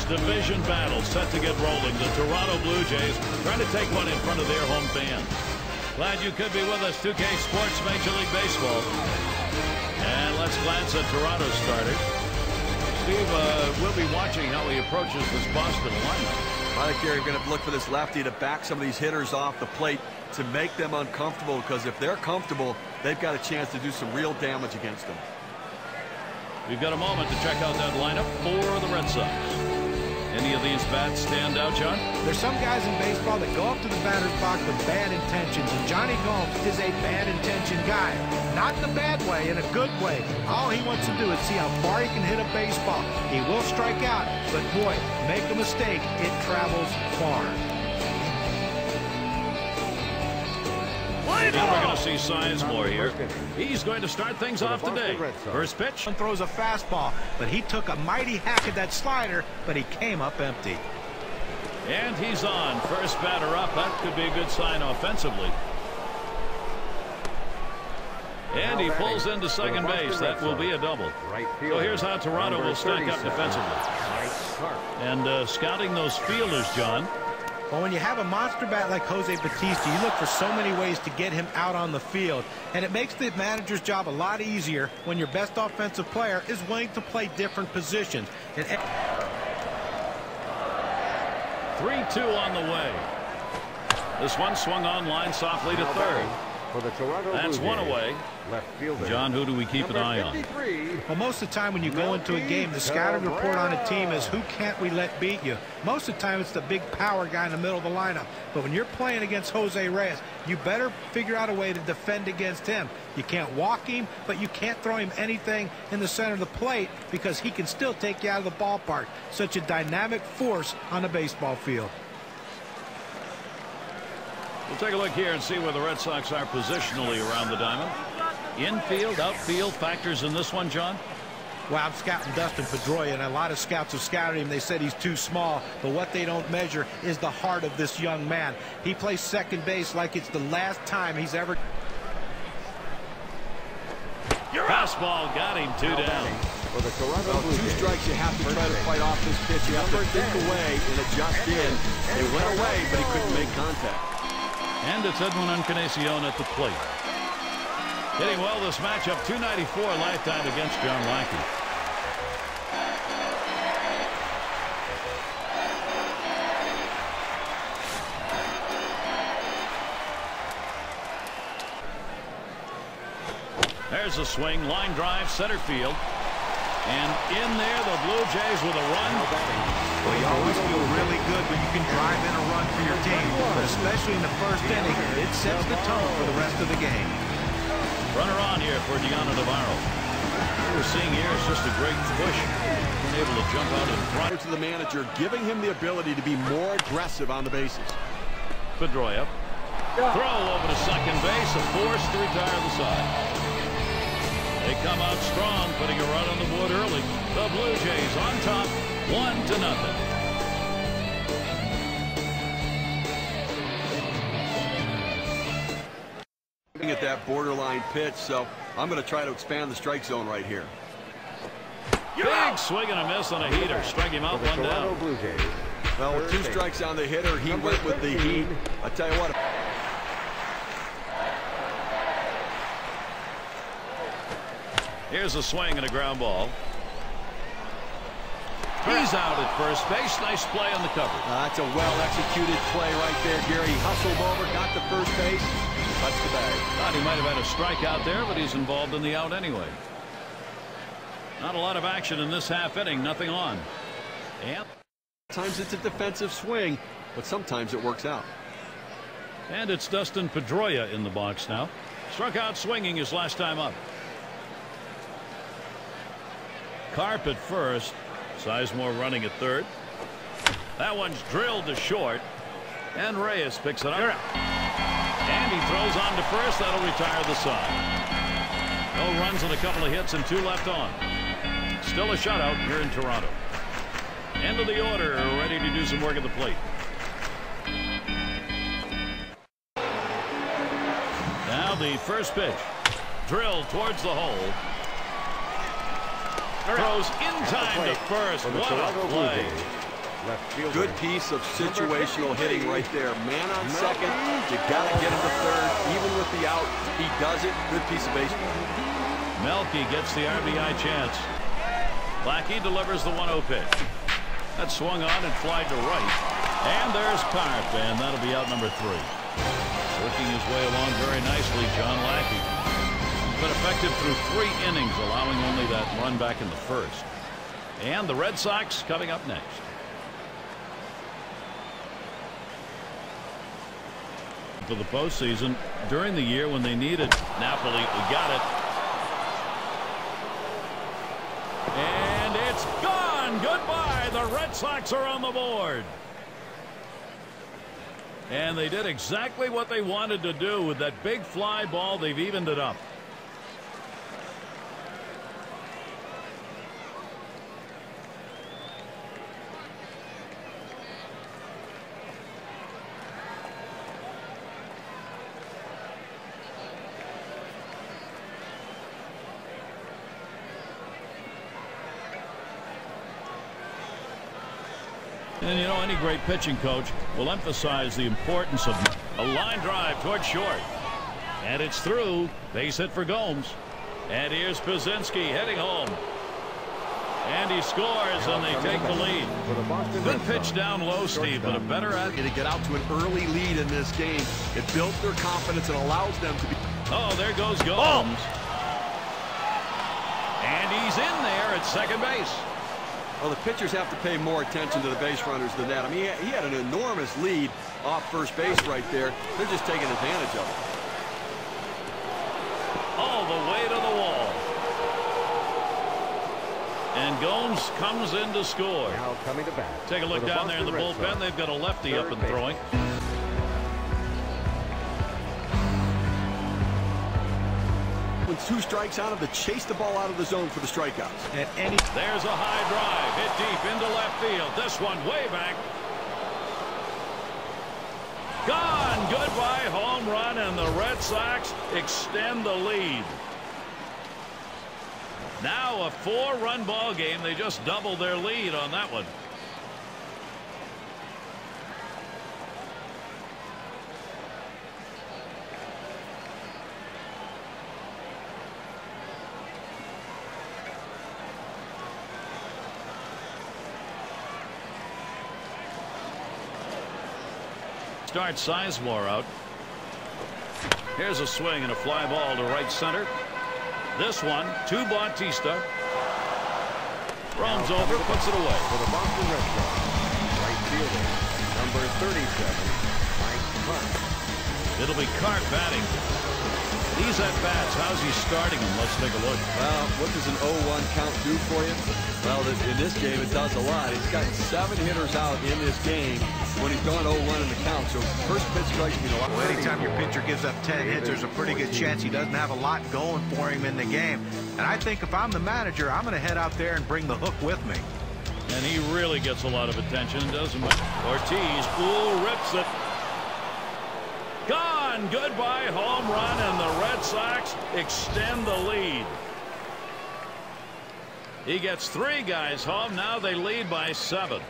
this division battle set to get rolling. The Toronto Blue Jays trying to take one in front of their home fans. Glad you could be with us. 2K Sports Major League Baseball. And let's glance at Toronto's starter. Steve, we'll be watching how he approaches this Boston lineup. I think they're going to look for this lefty to back some of these hitters off the plate to make them uncomfortable, because if they're comfortable, they've got a chance to do some real damage against them. We've got a moment to check out that lineup for the Red Sox. Any of these bats stand out, John? There's some guys in baseball that go up to the batter's box with bad intentions, and Jonny Gomes is a bad intention guy. Not in a bad way, in a good way. All he wants to do is see how far he can hit a baseball. He will strike out, but boy, make a mistake, it travels far. I think we're going to see Sizemore here. He's going to start things off today. First pitch. Throws a fastball, but he took a mighty hack at that slider, but he came up empty. And he's on. First batter up. That could be a good sign offensively. And he pulls into second base. That will be a double. So here's how Toronto will stack up defensively. And scouting those fielders, John. Well, when you have a monster bat like Jose Bautista, you look for so many ways to get him out on the field. And it makes the manager's job a lot easier when your best offensive player is willing to play different positions. And 3-2 on the way. This one swung on line softly to third. For the Toronto That's one away. Left fielder. John, who do we keep an eye on? Well, most of the time when you go into a game, the scouting report on a team is who can't we let beat you. Most of the time it's the big power guy in the middle of the lineup. But when you're playing against Jose Reyes, you better figure out a way to defend against him. You can't walk him, but you can't throw him anything in the center of the plate, because he can still take you out of the ballpark. Such a dynamic force on a baseball field. We'll take a look here and see where the Red Sox are positionally around the diamond. Infield, outfield factors in this one, John? Well, I'm scouting Dustin Pedroia, and a lot of scouts have scouted him. They said he's too small, but what they don't measure is the heart of this young man. He plays second base like it's the last time he's ever... Fastball got him, 2 down. For the Toronto Blue 2 strikes, you have to try to fight off this pitch. You have to think away and adjust in. It went away, but he couldn't make contact. And it's Edwin Encarnacion at the plate. Hitting well this matchup, 294 lifetime against John Lackey. There's a swing, line drive, center field. And in there, the Blue Jays with a run. Well, you always feel really good when you can drive in a run for your team, but especially in the first inning, it sets the tone for the rest of the game. Runner on here for Diana Navarro. What we're seeing here is just a great push. Being able to jump out in front. To the manager, giving him the ability to be more aggressive on the bases. Pedroia. Throw over to second base, a force to retire the side. They come out strong, putting a run on the board early. The Blue Jays on top, 1-0. At that borderline pitch, so I'm going to try to expand the strike zone right here. Big swing and a miss on a heater. Strike him out, 1 down. Blue Jays. Well, with 2 strikes on the hitter, he went with the heat. I tell you what. Here's a swing and a ground ball. He's out at first base. Nice play on the cover. That's a well-executed play right there, Gary. He hustled over, got to first base, touched the bag. Thought he might have had a strikeout there, but he's involved in the out anyway. Not a lot of action in this half inning. Nothing on. And sometimes it's a defensive swing, but sometimes it works out. And it's Dustin Pedroia in the box now. Struck out swinging his last time up. Carp at first. Sizemore running at third. That one's drilled to short. And Reyes picks it up. And he throws on to first. That'll retire the side. No runs and a couple of hits and 2 left on. Still a shutout here in Toronto. End of the order, ready to do some work at the plate. Now the first pitch. Drilled towards the hole. Throws in time to first. What a play. Left fielder. Good piece of situational hitting right there. Man on second. You got to get him to third. Even with the out, he does it. Good piece of baseball. Melky gets the RBI chance. Lackey delivers the 1-0 pitch. That swung on and flied to right. And there's Carp, and that'll be out number 3. Working his way along very nicely, John Lackey. He's been effective through 3 innings, allowing only that run back in the first. And the Red Sox coming up next. For the postseason, during the year when they needed Napoli, we got it. And it's gone. Goodbye. The Red Sox are on the board. And they did exactly what they wanted to do with that big fly ball. They've evened it up. And you know, any great pitching coach will emphasize the importance of a line drive towards short. And it's through. Base hit for Gomes. And here's Pazinski heading home. And he scores, and they take the lead. Good pitch down low, Steve, but a better at to get out to an early lead in this game. It built their confidence and allows them to be. Oh, there goes Gomes. And he's in there at second base. Well, the pitchers have to pay more attention to the base runners than that. I mean, he had an enormous lead off first base right there. They're just taking advantage of it. All the way to the wall. And Gomes comes in to score. Now coming to bat. Take a look down there in the bullpen. They've got a lefty up and throwing. With 2 strikes on him to chase the ball out of the zone for the strikeouts. And There's a high drive hit deep into left field. This one way back. Gone. Goodbye home run, and the Red Sox extend the lead. Now a 4-run ball game. They just doubled their lead on that one. Start Sizemore out. Here's a swing and a fly ball to right center. This one to Bautista. Roams over, puts it away. For the Boston Red Sox, right fielder, number 37, Mike Carp. It'll be Carp batting. These at bats. How's he starting them? Let's take a look. Well, what does an 0-1 count do for you? Well, in this game, it does a lot. He's got 7 hitters out in this game when he's gone 0-1 in the count. So first pitch strikes me a lot. well, anytime your pitcher gives up 10 hits, there's a pretty good chance he doesn't have a lot going for him in the game. And I think if I'm the manager, I'm going to head out there and bring the hook with me. And he really gets a lot of attention, doesn't he? Ortiz, rips it. Gone. Goodbye home run, and the Red Sox extend the lead. He gets 3 guys home. Now they lead by 7.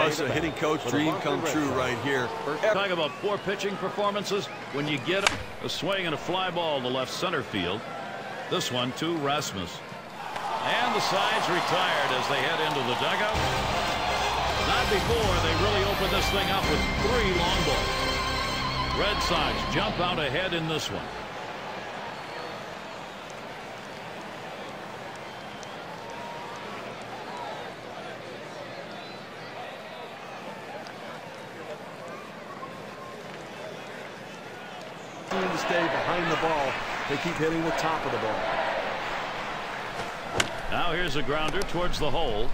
It's a hitting coach dream come true right here. Talk about poor pitching performances. When you get a swing and a fly ball to left center field. This one to Rasmus. And the sides retired as they head into the dugout. Not before they really open this thing up with 3 long balls. Red Sox jump out ahead in this one. To stay behind the ball. They keep hitting the top of the ball. Now here's a grounder towards the hole.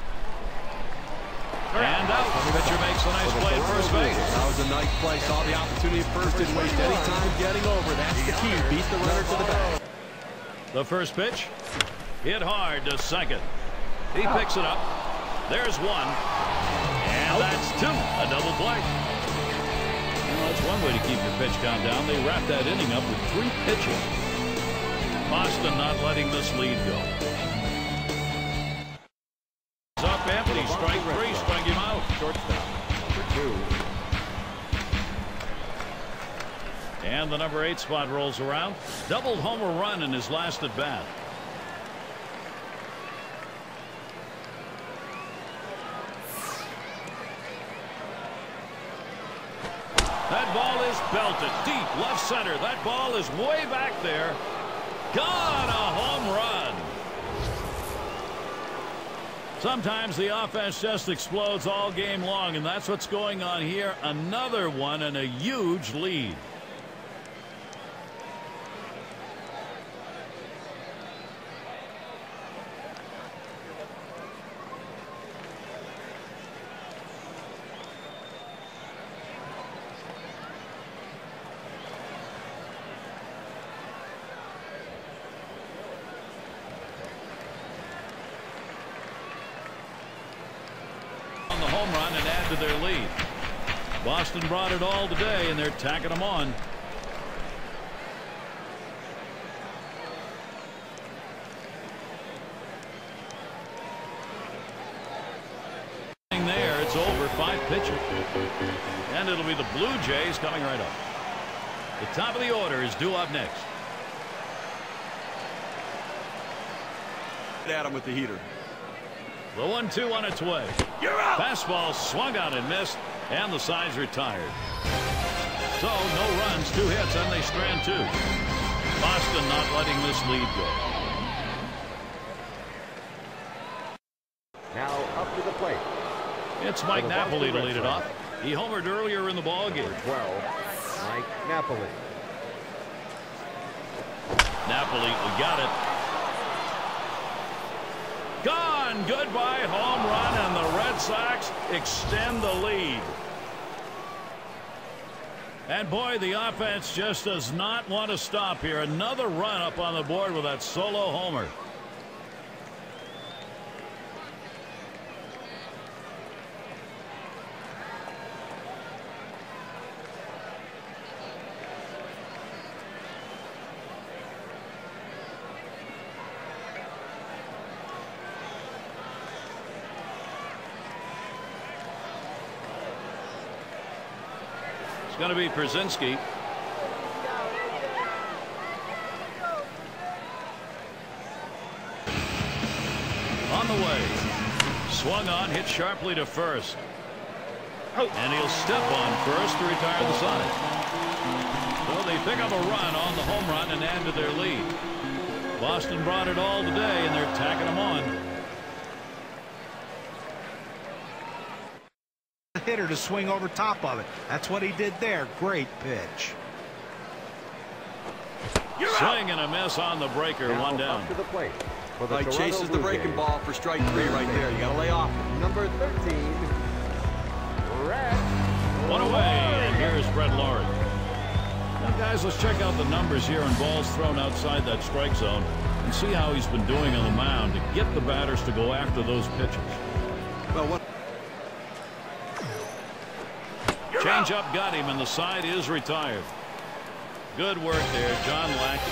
And out. The pitcher makes a nice play at first base. That was a nice play. Saw the opportunity at first. Didn't waste any time getting over. That's the key. Beat the runner to the bag. The first pitch. Hit hard to second. He picks it up. There's one. And that's two. A double play. Well, that's one way to keep your pitch count down. They wrap that inning up with 3 pitches. Boston not letting this lead go. It's up empty. Strike 3. Strike him out. Shortstop, number 2. And the number 8 spot rolls around. Doubled homer run in his last at bat. That ball is belted deep left center. That ball is way back there. Gone, a home run. Sometimes the offense just explodes all game long, and that's what's going on here. Another one and a huge lead. Home run and add to their lead. Boston brought it all today, and they're tacking them on. There, it's over. 5 pitches, and it'll be the Blue Jays coming right up. The top of the order is due up next. At him with the heater. The 1-2 on its way. You're out. Fastball swung on and missed, and the side's retired. So no runs, 2 hits, and they strand 2. Boston not letting this lead go. Now up to the plate. It's Mike Napoli to lead it off. He homered earlier in the ball game. Number 12, Mike Napoli. Napoli, we got it. Gone. Goodbye home run, and the Red Sox extend the lead. And boy, the offense just does not want to stop here. Another run up on the board with that solo homer. Going to be Przinsky. On the way. Swung on, hit sharply to first. And he'll step on first to retire the side. So they pick up a run on the home run and add to their lead. Boston brought it all today, and they're tacking them on. Hitter to swing over top of it. That's what he did there. Great pitch. Swing and a miss on the breaker. Now 1 down. Up to the plate. For the Like chases the breaking ball for strike 3 right there. You got to lay off. Number 13, Red. 1 away, and here's Brett Laurie. Now, guys, let's check out the numbers here on balls thrown outside that strike zone and see how he's been doing on the mound to get the batters to go after those pitches. Well, what? Change-up got him, and the side is retired. Good work there, John Lackey.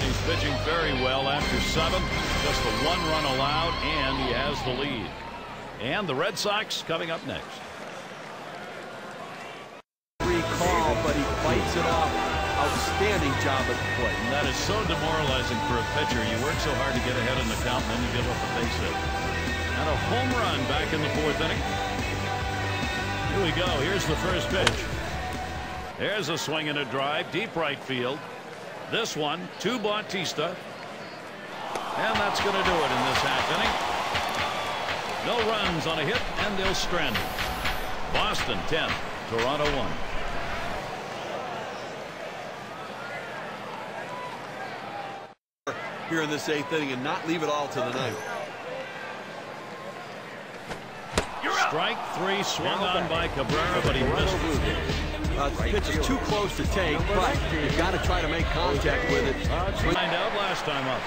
He's pitching very well after 7. Just the 1 run allowed, and he has the lead. And the Red Sox coming up next. Call, but he fights it off. Outstanding job at the plate. And that is so demoralizing for a pitcher. You work so hard to get ahead in the count, and then you give up a base hit. And a home run back in the 4th inning. Here we go. Here's the first pitch. There's a swing and a drive, deep right field. This one to Bautista. And that's going to do it in this half inning. No runs on a hit, and they'll strand it. Boston 10, Toronto 1. Here in this 8th inning and not leave it all to the 9th. Strike three swung on by Cabrera, but he missed it. The pitch is too close to take, but you've got to try to make contact with it. Find out last time up.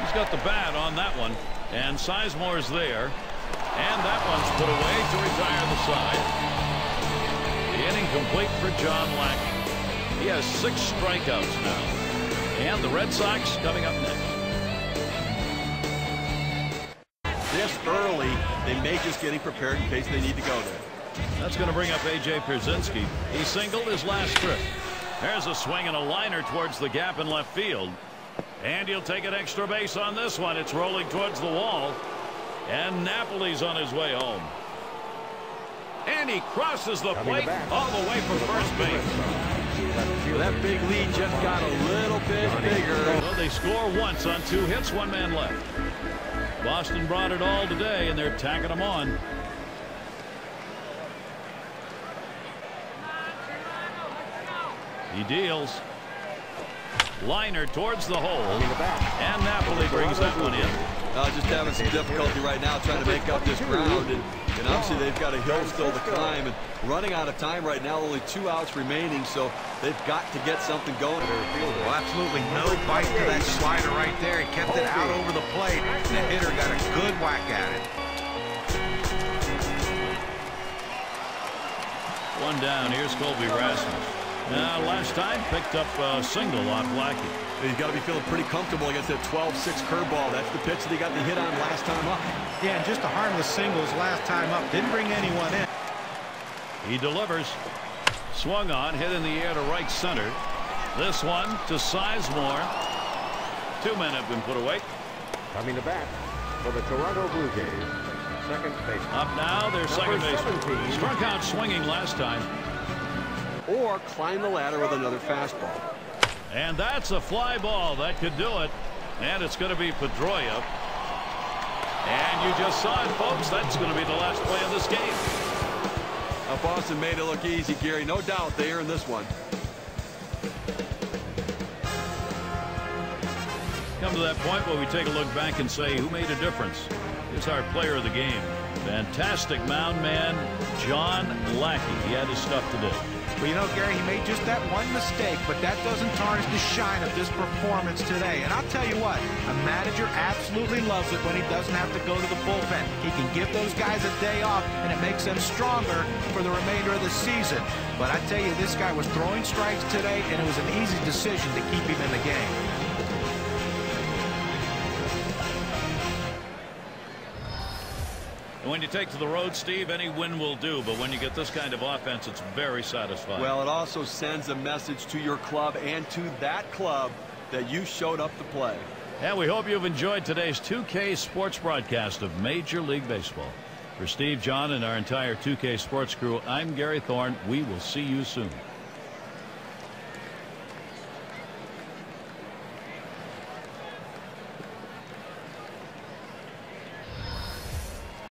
He's got the bat on that one, and Sizemore's there, and that one's put away to retire the side. The inning complete for John Lackey. He has 6 strikeouts now, and the Red Sox coming up next. This early, they may just getting prepared in case they need to go there. That's going to bring up A.J. Pierzynski. He singled his last trip. There's a swing and a liner towards the gap in left field. And he'll take an extra base on this one. It's rolling towards the wall. And Napoli's on his way home. And he crosses the plate all the way from first base. Well, that big lead just got a little bit bigger. Well, they score once on 2 hits, 1 man left. Boston brought it all today, and they're tacking them on. He deals. Liner towards the hole. And Napoli brings that one in. Just having some difficulty right now trying to make up this ground. And obviously they've got a hill still to climb. And running out of time right now, only 2 outs remaining. So they've got to get something going. Well, absolutely no bite to that slider right there. He kept it out over the plate. And the hitter got a good whack at it. 1 down. Here's Colby Rasmus. Last time picked up a single off Lackey. He's got to be feeling pretty comfortable against that 12-6 curveball. That's the pitch that he got the hit on last time up. Yeah, and just a harmless single his last time up. Didn't bring anyone in. He delivers. Swung on, hit in the air to right center. This one to Sizemore. 2 men have been put away. Coming to bat for the Toronto Blue Jays, second baseman. Up now, their second baseman. Struck out swinging last time. Or climb the ladder with another fastball. And that's a fly ball. That could do it. And it's going to be Pedroia. And you just saw it, folks. That's going to be the last play of this game. Boston made it look easy, Gary. No doubt they earned this one. Come to that point where we take a look back and say who made a difference. Here's our player of the game. Fantastic mound man, John Lackey. He had his stuff to do. Well, you know, Gary, he made just that one mistake, but that doesn't tarnish the shine of this performance today. And I'll tell you what, a manager absolutely loves it when he doesn't have to go to the bullpen. He can give those guys a day off, and it makes them stronger for the remainder of the season. But I tell you, this guy was throwing strikes today, and it was an easy decision to keep him in the game. And when you take to the road, Steve, any win will do. But when you get this kind of offense, it's very satisfying. Well, it also sends a message to your club and to that club that you showed up to play. And we hope you've enjoyed today's 2K Sports broadcast of Major League Baseball. For Steve, John, and our entire 2K Sports crew, I'm Gary Thorne. We will see you soon.